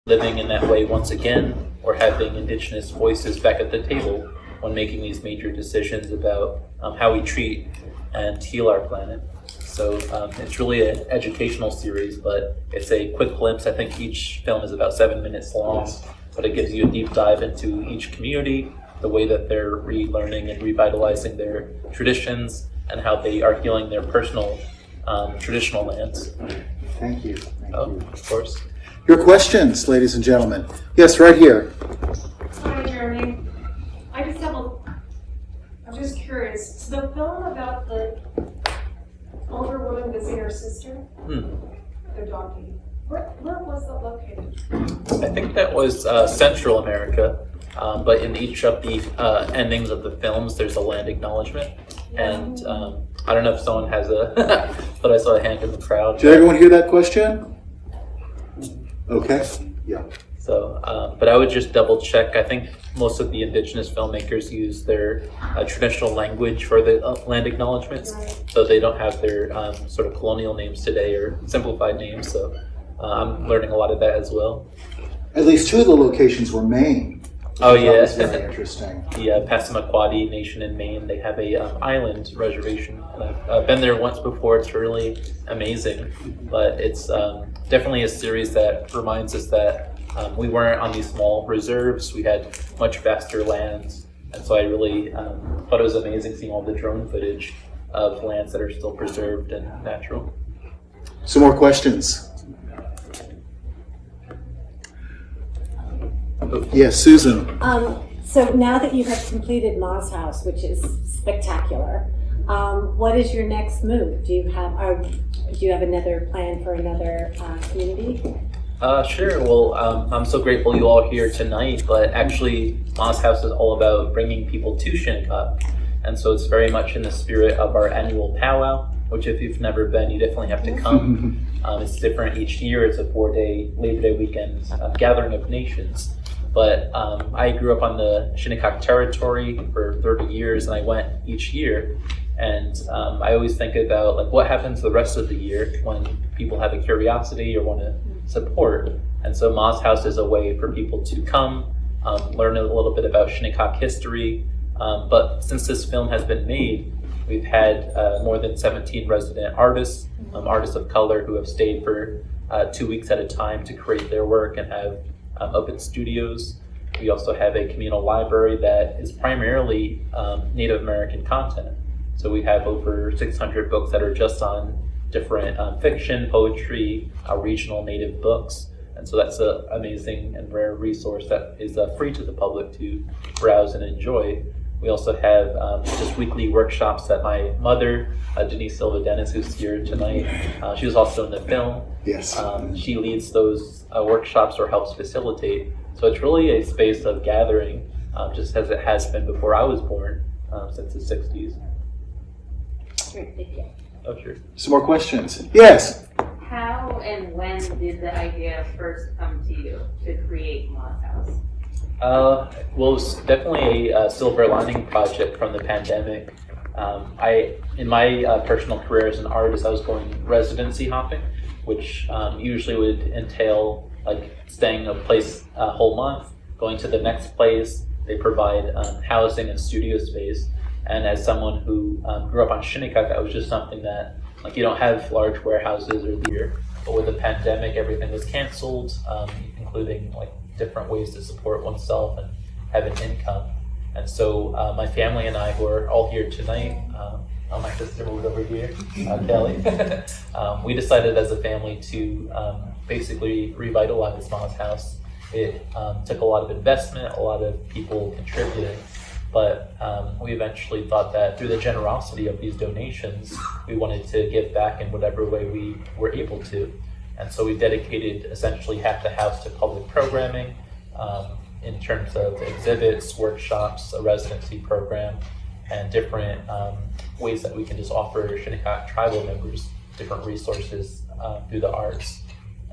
living in that way once again, or having Indigenous voices back at the table when making these major decisions about how we treat and heal our planet. So it's really an educational series, but it's a quick glimpse. I think each film is about 7 minutes long, but it gives you a deep dive into each community, the way that they're relearning and revitalizing their traditions, and how they are healing their personal traditional lands. Thank you. Thank you. Of course. Your questions, ladies and gentlemen. Yes, right here. Hi, Jeremy. I'm just curious. So the film about the older woman visiting her sister, their donkey, where was that located? I think that was Central America, but in each of the endings of the films, there's a land acknowledgement. And I don't know if someone has a, but I saw a hand in the crowd. Did everyone hear that question? Okay. Yeah. So, but I would just double check. I think most of the Indigenous filmmakers use their traditional language for the land acknowledgements, so they don't have their sort of colonial names today or simplified names. So I'm learning a lot of that as well. At least two of the locations were Maine. Oh yeah, that's very interesting. The Passamaquoddy Nation in Maine, they have a island reservation, and I've been there once before. It's really amazing, but it's definitely a series that reminds us that we weren't on these small reserves. We had much vaster lands, and so I really thought it was amazing seeing all the drone footage of lands that are still preserved and natural. Some more questions? Yes, Susan. So now that you have completed Ma's house, which is spectacular, what is your next move? Do you have another plan for another community? Sure. Well, I'm so grateful you all here tonight, but actually Ma's house is all about bringing people to Shinnecock. And so it's very much in the spirit of our annual powwow, which if you've never been, you definitely have to come. It's different each year. It's a 4-day Labor Day weekend gathering of nations. But I grew up on the Shinnecock territory for 30 years, and I went each year. And I always think about like what happens the rest of the year when people have a curiosity or want to support. And so Ma's House is a way for people to come, learn a little bit about Shinnecock history. But since this film has been made, we've had more than 17 resident artists, artists of color who have stayed for 2 weeks at a time to create their work and have open studios. We also have a communal library that is primarily Native American content. So we have over 600 books that are just on different fiction, poetry, regional Native books. And so that's an amazing and rare resource that is free to the public to browse and enjoy. We also have just weekly workshops that my mother, Denise Silva Dennis, who's here tonight, she was also in the film. Yes. She leads those workshops or helps facilitate. So it's really a space of gathering, just as it has been before I was born, since the 60s. Great, thank you. Oh, sure. Some more questions? Yes. How and when did the idea first come to you to create Ma's House? Well, it was definitely a silver lining project from the pandemic. In my personal career as an artist, I was going residency hopping, which usually would entail like staying a place a whole month, going to the next place. They provide housing and studio space. And as someone who grew up on Shinnecock, that was just something that like you don't have large warehouses or leisure. But with the pandemic, everything was canceled, including like different ways to support oneself and have an income. And so my family and I, who are all here tonight, my sister moved over here, Kelly, we decided as a family to basically revitalize Ma's House. It took a lot of investment, a lot of people contributed, but we eventually thought that through the generosity of these donations, we wanted to give back in whatever way we were able to. And so we dedicated essentially half the house to public programming in terms of exhibits, workshops, a residency program, and different ways that we can just offer Shinnecock tribal members different resources through the arts.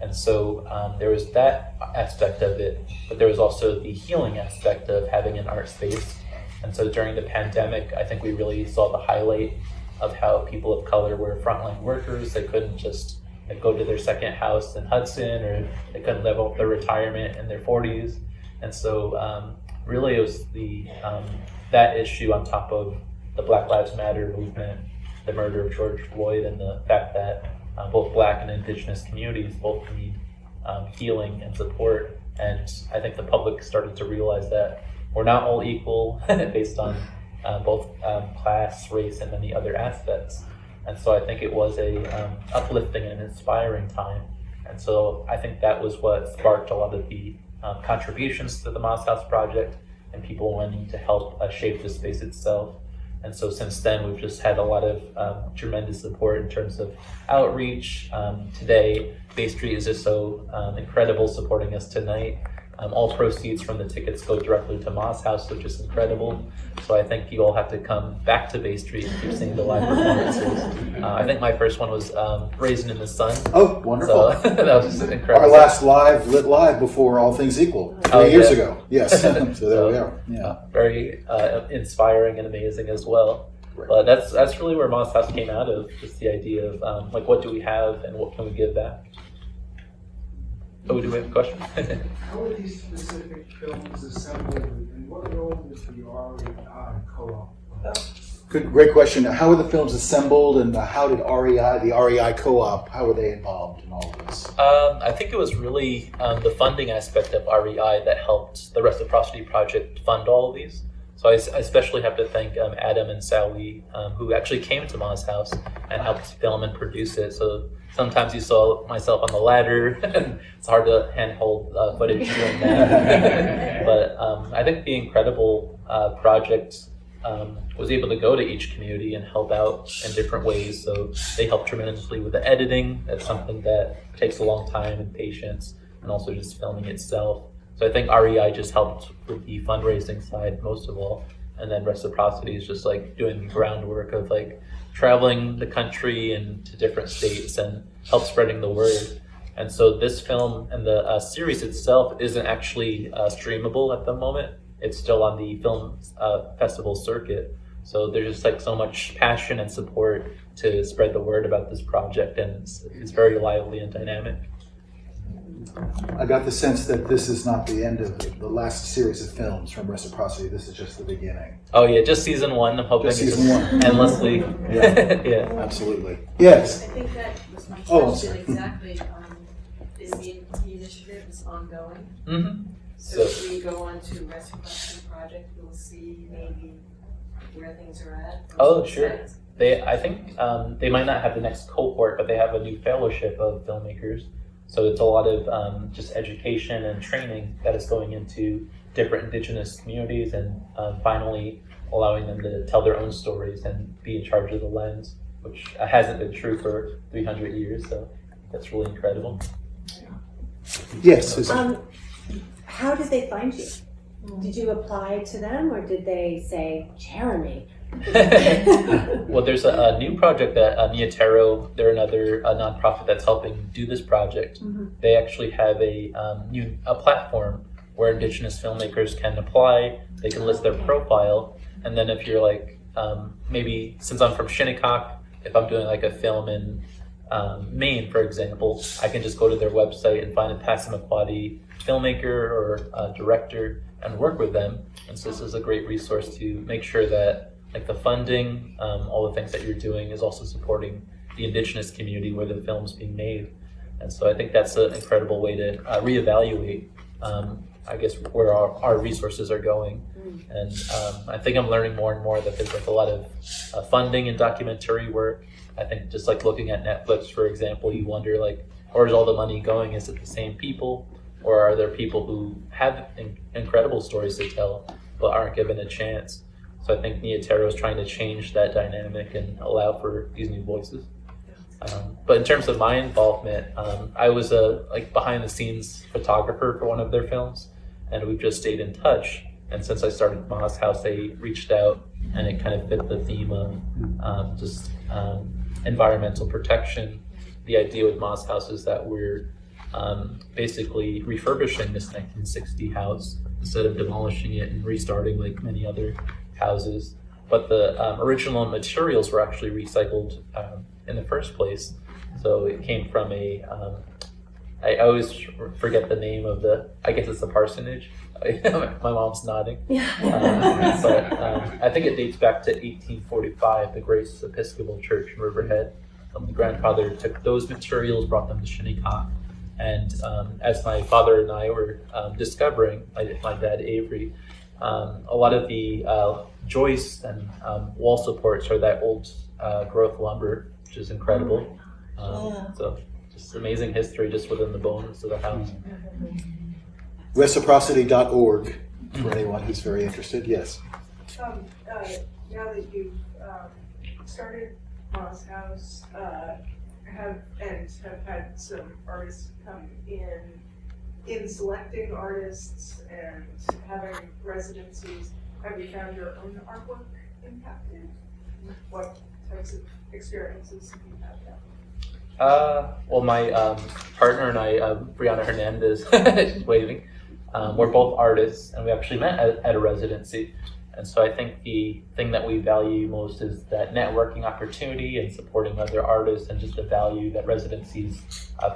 And so there was that aspect of it, but there was also the healing aspect of having an art space. And so during the pandemic, I think we really saw the highlight of how people of color were frontline workers. They couldn't just like go to their second house in Hudson, or they couldn't live off their retirement in their 40s. And so really it was that issue on top of the Black Lives Matter movement, the murder of George Floyd, and the fact that both Black and Indigenous communities both need healing and support. And I think the public started to realize that we're not all equal based on both class, race, and many other aspects. And so I think it was a uplifting and inspiring time. And so I think that was what sparked a lot of the contributions to the Moss House Project and people wanting to help shape the space itself. And so since then, we've just had a lot of tremendous support in terms of outreach. Today, Bay Street is just so incredible supporting us tonight. All proceeds from the tickets go directly to Moss House, which is incredible. So I think you all have to come back to Bay Street and keep seeing the live performances. I think my first one was Raisin in the Sun. Oh, wonderful. So that was just incredible. Our last lit live before All Things Equal, 3 years ago. Yes, so there we are. Yeah, very inspiring and amazing as well. Right. But that's really where Moss House came out of, just the idea of like, what do we have and what can we give back? Oh, do we have a question? How are these specific films assembled, and what role does the REI co-op play? Great question. How are the films assembled, and how did the REI co-op, how were they involved in all of this? I think it was really the funding aspect of REI that helped the Reciprocity Project fund all of these. So I especially have to thank Adam and Sally, who actually came to Moss House and helped film and produce it. So sometimes you saw myself on the ladder. It's hard to handhold footage doing that. But I think the incredible project was able to go to each community and help out in different ways. So they helped tremendously with the editing. That's something that takes a long time and patience, and also just filming itself. So I think REI just helped with the fundraising side most of all. And then Reciprocity is just like doing the groundwork of like traveling the country and to different states and help spreading the word. And so this film and the series itself isn't actually streamable at the moment. It's still on the film festival circuit. So there's just like so much passion and support to spread the word about this project, and it's very lively and dynamic. I got the sense that this is not the end of the last series of films from Reciprocity. This is just the beginning. Oh yeah, just season one. I'm hoping Just it's season one. endlessly. Yeah. Yeah. Absolutely. Yes. I think that was my Oh, I'm question sorry. exactly. Is the initiative is ongoing? Mm-hmm. So if So- we go on to Reciprocity Project, we'll see maybe where things are at. Oh, sure. I think they might not have the next cohort, but they have a new fellowship of filmmakers. So it's a lot of just education and training that is going into different Indigenous communities, and finally allowing them to tell their own stories and be in charge of the lens, which hasn't been true for 300 years. So that's really incredible. Yes. Susan. How did they find you? Did you apply to them, or did they say, Jeremy? Well, there's a new project that Niatero, they're another nonprofit that's helping do this project. Mm-hmm. They actually have a platform where Indigenous filmmakers can apply. They can list their profile, and then if you're like maybe, since I'm from Shinnecock, if I'm doing like a film in Maine, for example, I can just go to their website and find a Passamaquoddy filmmaker or director and work with them. And so this is a great resource to make sure that like the funding, all the things that you're doing is also supporting the Indigenous community where the film's being made. And so I think that's an incredible way to reevaluate, I guess, where our resources are going. And I think I'm learning more and more that there's like a lot of funding in documentary work. I think just like looking at Netflix, for example, you wonder like, where's all the money going? Is it the same people? Or are there people who have incredible stories to tell but aren't given a chance? So I think Niatero is trying to change that dynamic and allow for these new voices. But in terms of my involvement, I was a like behind the scenes photographer for one of their films, and we've just stayed in touch. And since I started Moss House, they reached out, and it kind of fit the theme of just environmental protection. The idea with Moss House is that we're basically refurbishing this 1960 house instead of demolishing it and restarting like many other houses. But the original materials were actually recycled in the first place. So it came from I always forget the name of I guess it's a parsonage. My mom's nodding. But I think it dates back to 1845, the Grace Episcopal Church in Riverhead. My grandfather took those materials, brought them to Shinnecock. And as my father and I were discovering, my dad Avery, a lot of the joists and wall supports are that old growth lumber, which is incredible. So just amazing history just within the bones of the house. Reciprocity.org for anyone who's very interested. Yes. Now that you've started Moss House, have had some artists come in selecting artists and having residencies, have you found your own artwork impacted? What types of experiences have you had there? Well, my partner and I, Brianna Hernandez, she's waving. We're both artists, and we actually met at a residency. And so I think the thing that we value most is that networking opportunity and supporting other artists and just the value that residencies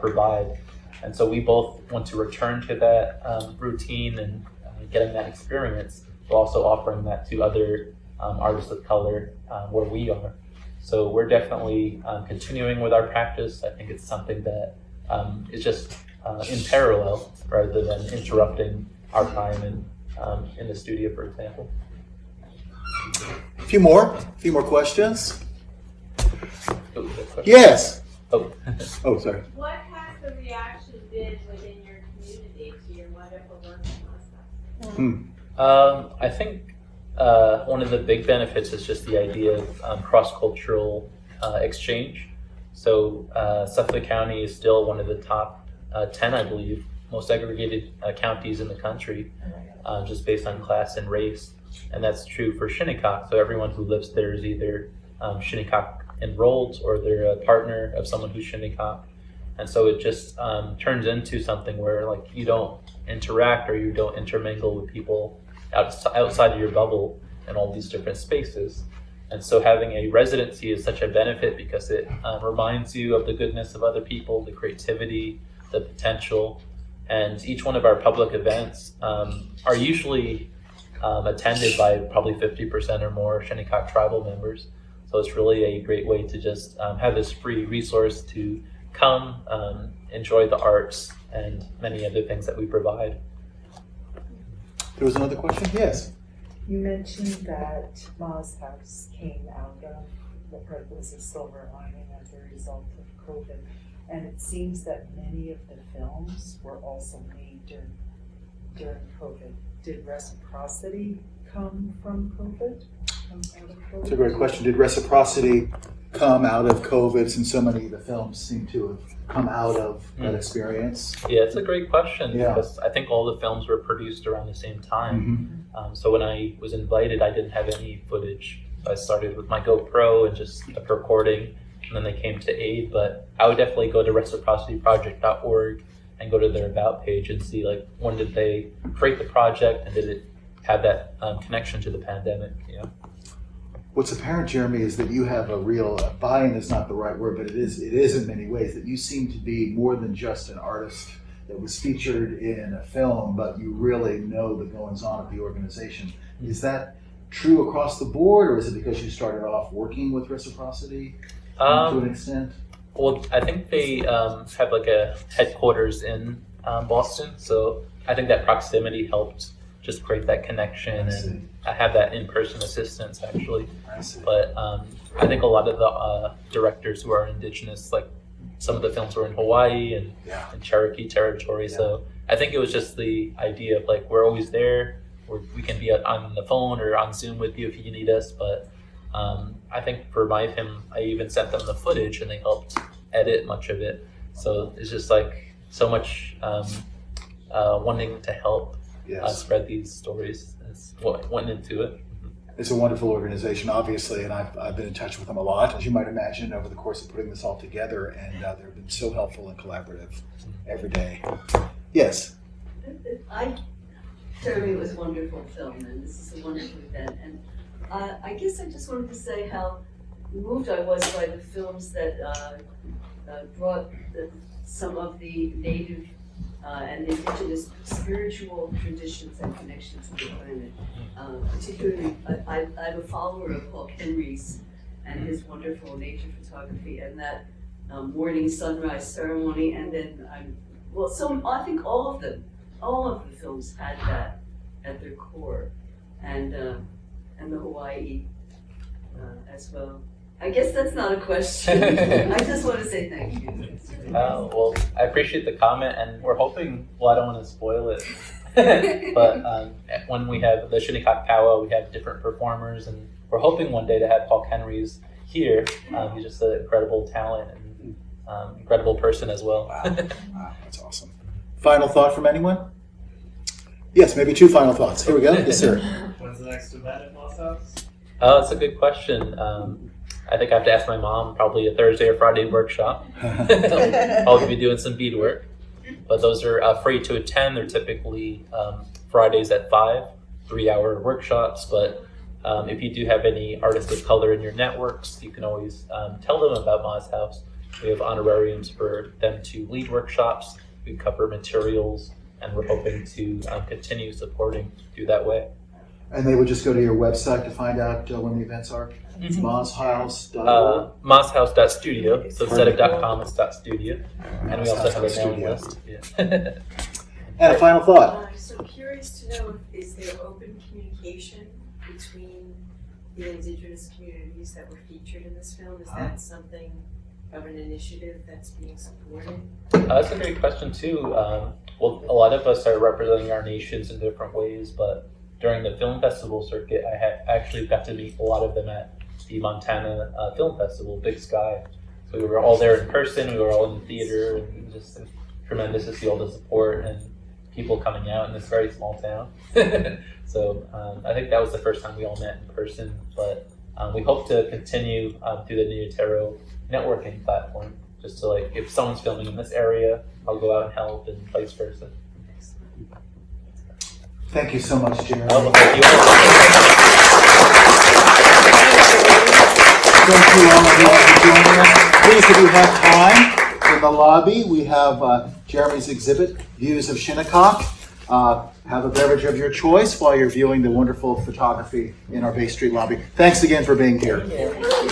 provide. And so we both want to return to that routine and getting that experience, but also offering that to other artists of color where we are. So we're definitely continuing with our practice. I think it's something that is just in parallel rather than interrupting our time in the studio, for example. A few more questions. Oh, question. Yes. Oh. Oh, sorry. What has the reaction been within your community to your wonderful work in Moscow? I think one of the big benefits is just the idea of cross-cultural exchange. So Suffolk County is still one of the top 10, I believe, most segregated counties in the country, just based on class and race. And that's true for Shinnecock. So everyone who lives there is either Shinnecock enrolled or they're a partner of someone who's Shinnecock. And so it just turns into something where like you don't interact or you don't intermingle with people outside of your bubble in all these different spaces. And so having a residency is such a benefit because it reminds you of the goodness of other people, the creativity, the potential. And each one of our public events are usually attended by probably 50% or more Shinnecock tribal members. So it's really a great way to just have this free resource to come, enjoy the arts and many other things that we provide. There was another question? Yes. You mentioned that Ma's House came out of what was a silver lining as a result of COVID. And it seems that many of the films were also made during COVID. Did Reciprocity come from COVID? It's a great question. Did Reciprocity come out of COVID, since so many of the films seem to have come out of that experience? Yeah, it's a great question Yeah. because I think all the films were produced around the same time. So when I was invited, I didn't have any footage. I started with my GoPro and just kept recording, and then they came to aid. But I would definitely go to reciprocityproject.org and go to their about page and see like when did they create the project and did it have that connection to the pandemic? You know? What's apparent, Jeremy, is that you have a real buy-in is not the right word, but it is in many ways that you seem to be more than just an artist that was featured in a film, but you really know the goings on of the organization. Is that true across the board, or is it because you started off working with Reciprocity to an extent? Well, I think they have like a headquarters in Boston, so I think that proximity helped just create that connection and have that in-person assistance actually. I see. But I think a lot of the directors who are indigenous, like some of the films were in Hawaii and in Cherokee territory, so I think it was just the idea of like we're always there, we can be on the phone or on Zoom with you if you need us, but I think for my film, I even sent them the footage and they helped edit much of it. So it's just like so much wanting to help spread these stories. That's what went into it. It's a wonderful organization, obviously, and I've been in touch with them a lot, as you might imagine, over the course of putting this all together, and they've been so helpful and collaborative every day. Yes? Jeremy, it was a wonderful film, and this is a wonderful event. And I guess I just wanted to say how moved I was by the films that brought some of the native and indigenous spiritual traditions and connections to the planet. Particularly, I'm a follower of Paul Henry's and his wonderful nature photography and that morning sunrise ceremony. And then I think all of the films had that at their core, and the Hawaii as well. I guess that's not a question. I just want to say thank you. Well, I appreciate the comment, and we're hoping, well, I don't want to spoil it, but when we have the Shinnecock Powwow, we have different performers, and we're hoping one day to have Paul Henry's here. He's just an incredible talent and incredible person as well. Wow, that's awesome. Final thought from anyone? Yes, maybe 2 final thoughts. Here we go. Yes, sir. When's the next event at Moss House? Oh, that's a good question. I think I have to ask my mom, probably a Thursday or Friday workshop. I'll be doing some beadwork. But those are free to attend. They're typically Fridays at 5, 3-hour workshops. But if you do have any artists of color in your networks, you can always tell them about Moss House. We have honorariums for them to lead workshops. We cover materials, and we're hoping to continue supporting through that way. And they would just go to your website to find out when the events are? Mhm. Mosshouse.org? Mosshouse.studio. So instead of .com, it's .studio. And we also have a mailing list. Yeah. And a final thought? So curious to know, is there open communication between the indigenous communities that were featured in this film? Is that something of an initiative that's being supported? That's a great question too. Well, a lot of us are representing our nations in different ways, but during the film festival circuit, I actually got to meet a lot of them at the Montana Film Festival, Big Sky. So we were all there in person, we were all in the theater, and just tremendous to see all the support and people coming out in this very small town. So I think that was the first time we all met in person, but we hope to continue through the Neotero networking platform, just to like, if someone's filming in this area, I'll go out and help, and vice versa. Thank you so much, Jeremy. Oh, well, thank you all. Thank you all again for joining us. Please, if you have time, in the lobby, we have Jeremy's exhibit, Views of Shinnecock. Have a beverage of your choice while you're viewing the wonderful photography in our Bay Street lobby. Thanks again for being here.